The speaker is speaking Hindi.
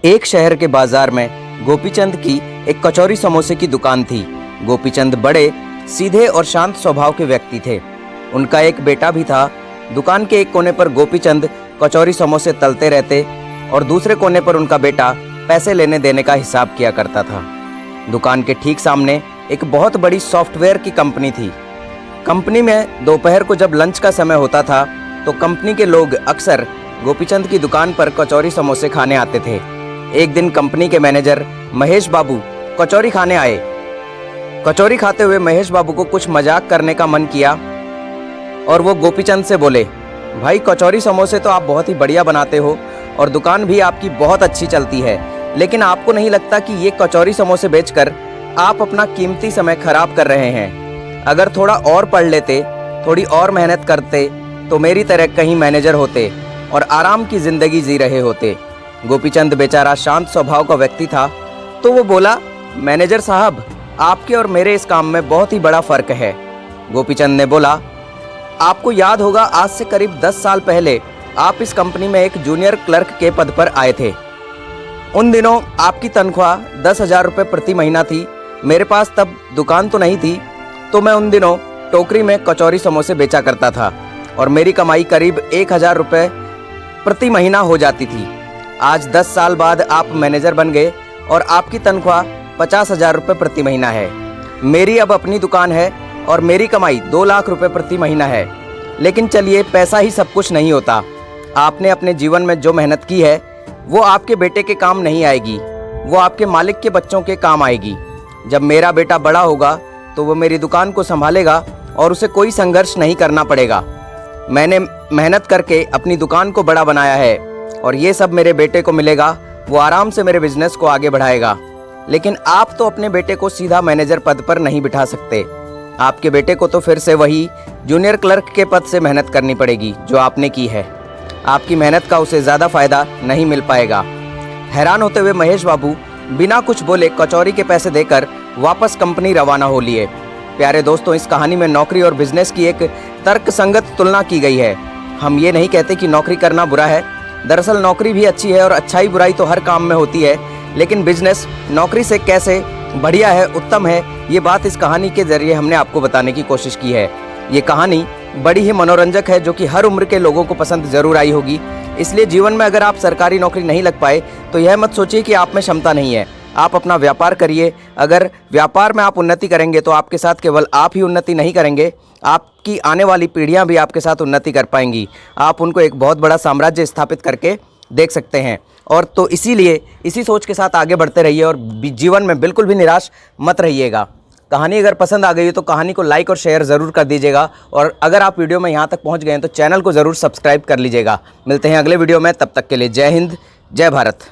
एक शहर के बाजार में गोपीचंद की एक कचौरी समोसे की दुकान थी। गोपीचंद बड़े सीधे और शांत स्वभाव के व्यक्ति थे। उनका एक बेटा भी था। दुकान के एक कोने पर गोपीचंद कचौरी समोसे तलते रहते और दूसरे कोने पर उनका बेटा पैसे लेने देने का हिसाब किया करता था। दुकान के ठीक सामने एक बहुत बड़ी सॉफ्टवेयर की कंपनी थी। कंपनी में दोपहर को जब लंच का समय होता था तो कंपनी के लोग अक्सर गोपीचंद की दुकान पर कचौरी समोसे खाने आते थे। एक दिन कंपनी के मैनेजर महेश बाबू कचौरी खाने आए। कचौरी खाते हुए महेश बाबू को कुछ मजाक करने का मन किया और वो गोपीचंद से बोले, भाई कचौरी समोसे तो आप बहुत ही बढ़िया बनाते हो और दुकान भी आपकी बहुत अच्छी चलती है, लेकिन आपको नहीं लगता कि ये कचौरी समोसे बेचकर आप अपना कीमती समय खराब कर रहे हैं? अगर थोड़ा और पढ़ लेते, थोड़ी और मेहनत करते तो मेरी तरह कहीं मैनेजर होते और आराम की जिंदगी जी रहे होते। गोपीचंद बेचारा शांत स्वभाव का व्यक्ति था, तो वो बोला, मैनेजर साहब, आपके और मेरे इस काम में बहुत ही बड़ा फर्क है। गोपीचंद ने बोला, आपको याद होगा आज से करीब 10 साल पहले आप इस कंपनी में एक जूनियर क्लर्क के पद पर आए थे। उन दिनों आपकी तनख्वाह 10,000 रुपये प्रति महीना थी। मेरे पास तब दुकान तो नहीं थी, तो मैं उन दिनों टोकरी में कचौरी समोसे बेचा करता था और मेरी कमाई करीब 1,000 रुपये प्रति महीना हो जाती थी। आज 10 साल बाद आप मैनेजर बन गए और आपकी तनख्वाह 50,000 रुपये प्रति महीना है। मेरी अब अपनी दुकान है और मेरी कमाई 2 लाख रुपये प्रति महीना है। लेकिन चलिए, पैसा ही सब कुछ नहीं होता। आपने अपने जीवन में जो मेहनत की है वो आपके बेटे के काम नहीं आएगी, वो आपके मालिक के बच्चों के काम आएगी। जब मेरा बेटा बड़ा होगा तो वो मेरी दुकान को संभालेगा और उसे कोई संघर्ष नहीं करना पड़ेगा। मैंने मेहनत करके अपनी दुकान को बड़ा बनाया है और ये सब मेरे बेटे को मिलेगा। वो आराम से मेरे बिजनेस को आगे बढ़ाएगा। लेकिन आप तो अपने बेटे को सीधा मैनेजर पद पर नहीं बिठा सकते। आपके बेटे को तो फिर से वही जूनियर क्लर्क के पद से मेहनत करनी पड़ेगी जो आपने की है। आपकी मेहनत का उसे ज़्यादा फायदा नहीं मिल पाएगा। हैरान होते हुए महेश बाबू बिना कुछ बोले कचौरी के पैसे देकर वापस कंपनी रवाना हो लिए। प्यारे दोस्तों, इस कहानी में नौकरी और बिजनेस की एक तर्कसंगत तुलना की गई है। हम ये नहीं कहते कि नौकरी करना बुरा है। दरअसल नौकरी भी अच्छी है और अच्छाई बुराई तो हर काम में होती है, लेकिन बिजनेस नौकरी से कैसे बढ़िया है, उत्तम है, ये बात इस कहानी के जरिए हमने आपको बताने की कोशिश की है। ये कहानी बड़ी ही मनोरंजक है, जो कि हर उम्र के लोगों को पसंद जरूर आई होगी। इसलिए जीवन में अगर आप सरकारी नौकरी नहीं लग पाए तो यह मत सोचिए कि आप में क्षमता नहीं है। आप अपना व्यापार करिए। अगर व्यापार में आप उन्नति करेंगे तो आपके साथ केवल आप ही उन्नति नहीं करेंगे, आपकी आने वाली पीढ़ियां भी आपके साथ उन्नति कर पाएंगी। आप उनको एक बहुत बड़ा साम्राज्य स्थापित करके देख सकते हैं। और तो इसीलिए इसी सोच के साथ आगे बढ़ते रहिए और जीवन में बिल्कुल भी निराश मत रहिएगा। कहानी अगर पसंद आ गई हो तो कहानी को लाइक और शेयर ज़रूर कर दीजिएगा। और अगर आप वीडियो में यहाँ तक पहुँच गए हैं तो चैनल को ज़रूर सब्सक्राइब कर लीजिएगा। मिलते हैं अगले वीडियो में, तब तक के लिए जय हिंद, जय भारत।